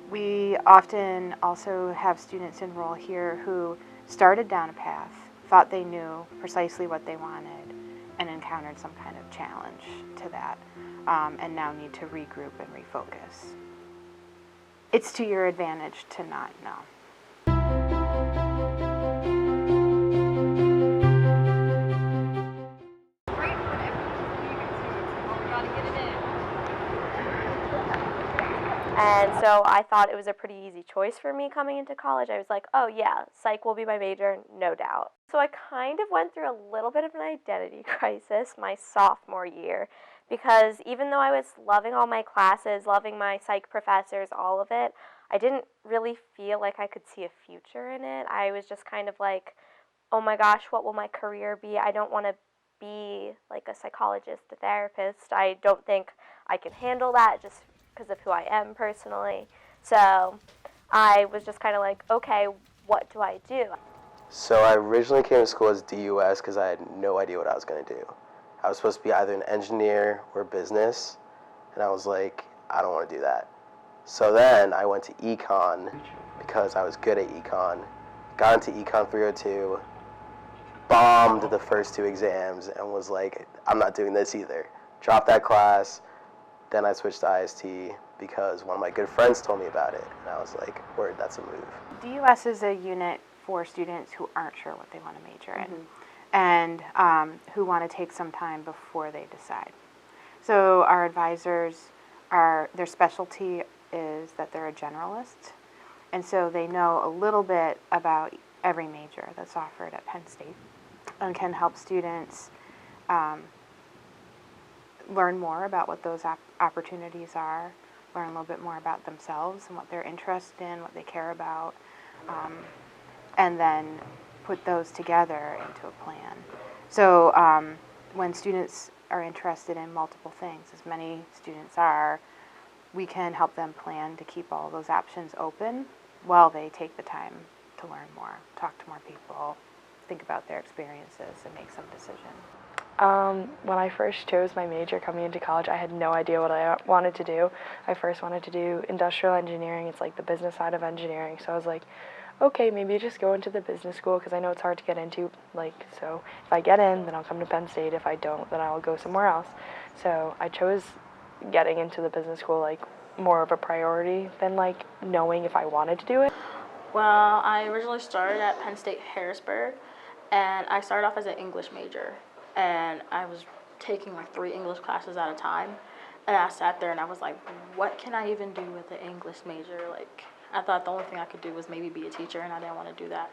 We often also have students enroll here who started down a path, thought they knew precisely what they wanted, and encountered some kind of challenge to that, and now need to regroup and refocus. It's to your advantage to not know. And so I thought it was a pretty easy choice for me coming into college. I was like, oh yeah, psych will be my major, no doubt. So I kind of went through a little bit of an identity crisis my sophomore year because even though I was loving all my classes, loving my psych professors, all of it, I didn't really feel like I could see a future in it. I was just kind of like, oh my gosh, what will my career be? I don't want to be like a psychologist, a therapist. I don't think I can handle that just because of who I am personally. So I was just kind of like, okay, what do I do? So I originally came to school as DUS because I had no idea what I was going to do. I was supposed to be either an engineer or business, and I was like, I don't want to do that. So then I went to econ because I was good at econ, got into econ 302, bombed the first two exams, and was like, I'm not doing this either. Dropped that class. Then I switched to IST because one of my good friends told me about it, and I was like, word, that's a move. DUS is a unit for students who aren't sure what they want to major in, and who want to take some time before they decide. So our advisors their specialty is that they're a generalist, and so they know a little bit about every major that's offered at Penn State and can help students learn more about what those opportunities are, learn a little bit more about themselves and what they're interested in, what they care about, and then put those together into a plan. So when students are interested in multiple things, as many students are, we can help them plan to keep all those options open while they take the time to learn more, talk to more people, think about their experiences, and make some decision. When I first chose my major coming into college, I had no idea what I wanted to do. I first wanted to do industrial engineering. It's like the business side of engineering. So I was like, okay, maybe just go into the business school because I know it's hard to get into. So if I get in, then I'll come to Penn State. If I don't, then I'll go somewhere else. So I chose getting into the business school more of a priority than knowing if I wanted to do it. Well, I originally started at Penn State Harrisburg, and I started off as an English major, and I was taking 3 English classes at a time, and I sat there and I was like, what can I even do with an English major? I thought the only thing I could do was maybe be a teacher, and I didn't want to do that.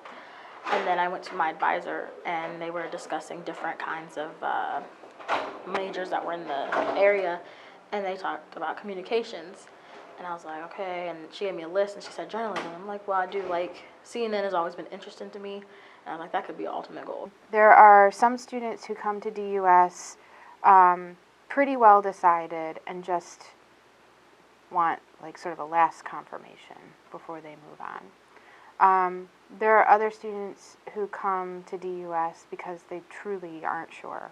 And then I went to my advisor, and they were discussing different kinds of majors that were in the area, and they talked about communications. And I was like, okay, and she gave me a list, and she said journalism. I'm like, well, I do CNN has always been interesting to me, and I'm like, that could be an ultimate goal. There are some students who come to DUS pretty well decided and just want sort of a last confirmation before they move on. There are other students who come to DUS because they truly aren't sure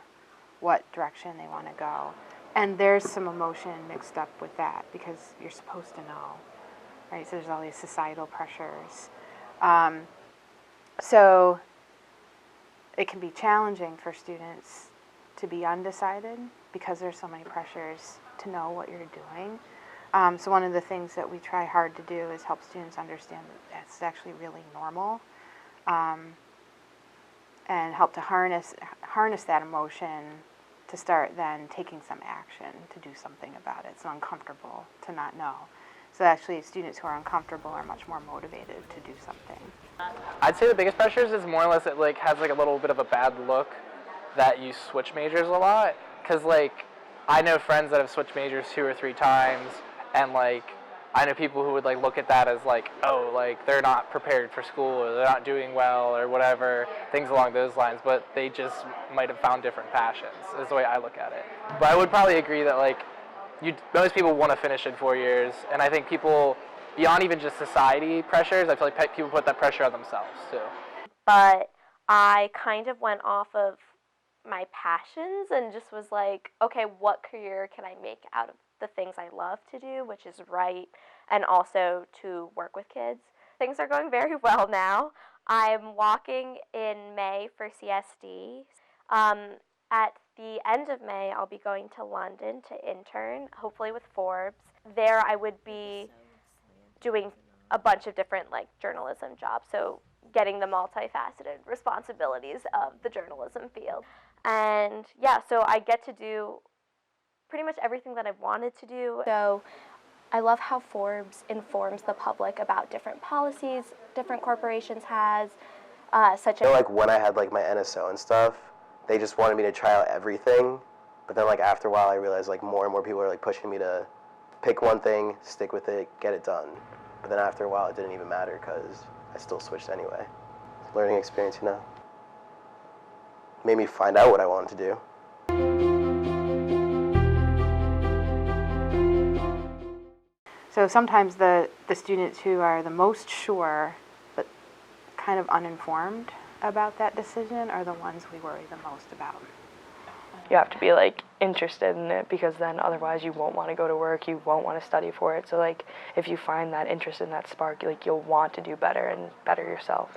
what direction they want to go. And there's some emotion mixed up with that because you're supposed to know, right? So there's all these societal pressures. So it can be challenging for students to be undecided because there's so many pressures to know what you're doing. So one of the things that we try hard to do is help students understand that that's actually really normal, and help to harness that emotion to start then taking some action to do something about it. It's uncomfortable to not know. So actually students who are uncomfortable are much more motivated to do something. I'd say the biggest pressures is more or less it has a little bit of a bad look that you switch majors a lot. Because I know friends that have switched majors 2 or 3 times, and I know people who would look at that as they're not prepared for school or they're not doing well or whatever, things along those lines, but they just might have found different passions is the way I look at it. But I would probably agree that most people want to finish in 4 years, and I think people, beyond even just society pressures, I feel like people put that pressure on themselves too. But I kind of went off of my passions and just was like, okay, what career can I make out of the things I love to do, which is write and also to work with kids. Things are going very well now. I'm walking in May for CSD. At the end of May, I'll be going to London to intern, hopefully with Forbes. There I would be doing a bunch of different like journalism jobs, so getting the multifaceted responsibilities of the journalism field. And yeah, so I get to do pretty much everything that I've wanted to do. So I love how Forbes informs the public about different policies different corporations has, such as Like when I had like my NSO and stuff, they just wanted me to try out everything. But then like after a while, I realized like more and more people are like pushing me to pick one thing, stick with it, get it done. But then after a while, it didn't even matter because I still switched anyway. Learning experience, you know. Made me find out what I wanted to do. So sometimes the students who are the most sure but kind of uninformed about that decision are the ones we worry the most about. You have to be like interested in it, because then otherwise you won't want to go to work, you won't want to study for it. So like if you find that interest in that spark, like you'll want to do better and better yourself.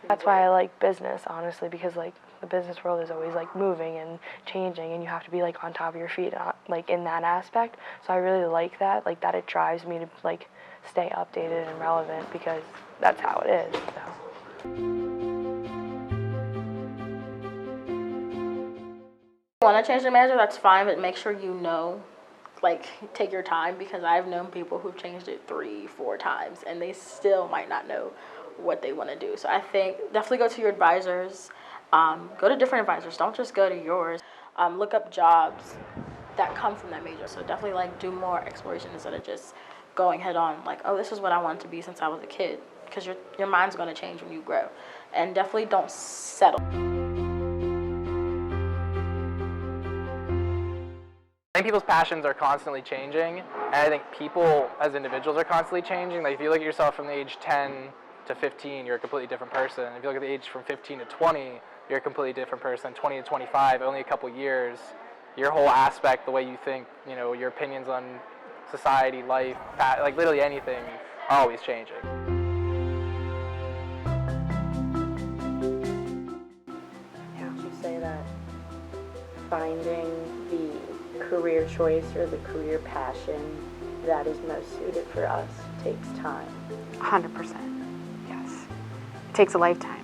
That's why I like business, honestly, because like the business world is always like moving and changing, and you have to be like on top of your feet, like in that aspect. So I really like that it drives me to like stay updated and relevant, because that's how it is. So. Want to change the major, that's fine, but make sure you know, like, take your time, because I've known people who've changed it 3-4 times and they still might not know what they want to do. So I think definitely go to your advisors, go to different advisors, don't just go to yours. Look up jobs that come from that major. So definitely like do more exploration instead of just going head on like, oh, this is what I wanted to be since I was a kid, because your mind's going to change when you grow. And definitely don't settle. I think people's passions are constantly changing, and I think people as individuals are constantly changing. Like if you look at yourself from the age 10 to 15, you're a completely different person. If you look at the age from 15 to 20, you're a completely different person. 20 to 25, only a couple years. Your whole aspect, the way you think, you know, your opinions on society, life, like literally anything, are always changing. Would you say that finding the career choice or the career passion that is most suited for us takes time? 100%, yes. It takes a lifetime.